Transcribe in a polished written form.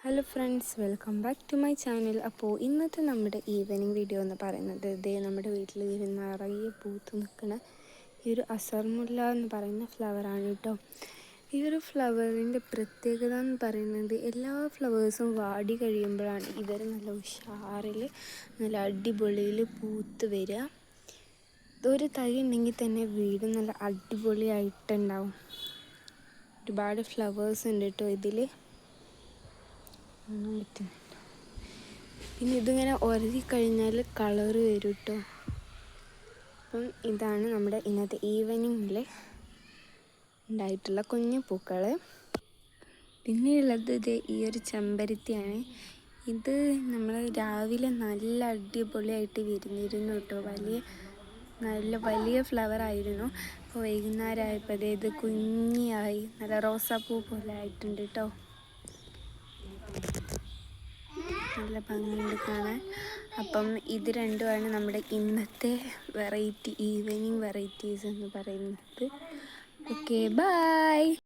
Hello friends, welcome back to my channel. അപ്പോൾ ഇന്നത്തെ നമ്മുടെ ഈവനിങ് വീഡിയോ എന്ന് പറയുന്നത് നമ്മുടെ വീട്ടിൽ നിറയെ പൂത്ത് നിൽക്കുന്ന ഈ ഒരു അസർമുല്ല എന്ന് പറയുന്ന ഫ്ലവറാണ് കേട്ടോ. ഈ ഒരു ഫ്ലവറിൻ്റെ പ്രത്യേകത എന്ന് പറയുന്നത് എല്ലാ ഫ്ലവേഴ്സും വാടി കഴിയുമ്പോഴാണ് ഇവർ നല്ല ഉഷാറിൽ നല്ല അടിപൊളിയിൽ പൂത്ത് വരിക. ഒരു തൈ ഉണ്ടെങ്കിൽ തന്നെ വീട് നല്ല അടിപൊളിയായിട്ടുണ്ടാവും. ഒരുപാട് ഫ്ലവേഴ്സ് ഉണ്ട് കേട്ടോ ഇതിൽ. ഒന്നും പറ്റുന്നില്ല. പിന്നെ ഇതിങ്ങനെ ഉരതി കഴിഞ്ഞാൽ കളറ് വരും കേട്ടോ. അപ്പം ഇതാണ് നമ്മുടെ ഇന്നത്തെ ഈവനിങ്ങിൽ ഉണ്ടായിട്ടുള്ള കുഞ്ഞു പൂക്കൾ. പിന്നെയുള്ളത് ഈ ഒരു ചെമ്പരത്തിയാണ്. ഇത് നമ്മൾ രാവിലെ നല്ല അടിപൊളിയായിട്ട് വിരിഞ്ഞിരുന്നു കേട്ടോ. നല്ല വലിയ ഫ്ലവറായിരുന്നു. അപ്പോൾ വൈകുന്നേരമായപ്പോൾ ഇത് കുഞ്ഞിയായി നല്ല റോസാപ്പൂ പോലെ ആയിട്ടുണ്ട് കേട്ടോ. നല്ല ഭംഗിയുണ്ട് കാണാൻ. അപ്പം ഇത് രണ്ടുമാണ് നമ്മുടെ ഇന്നത്തെ ഈവനിങ് വെറൈറ്റീസ് എന്ന് പറയുന്നത്. Okay, by.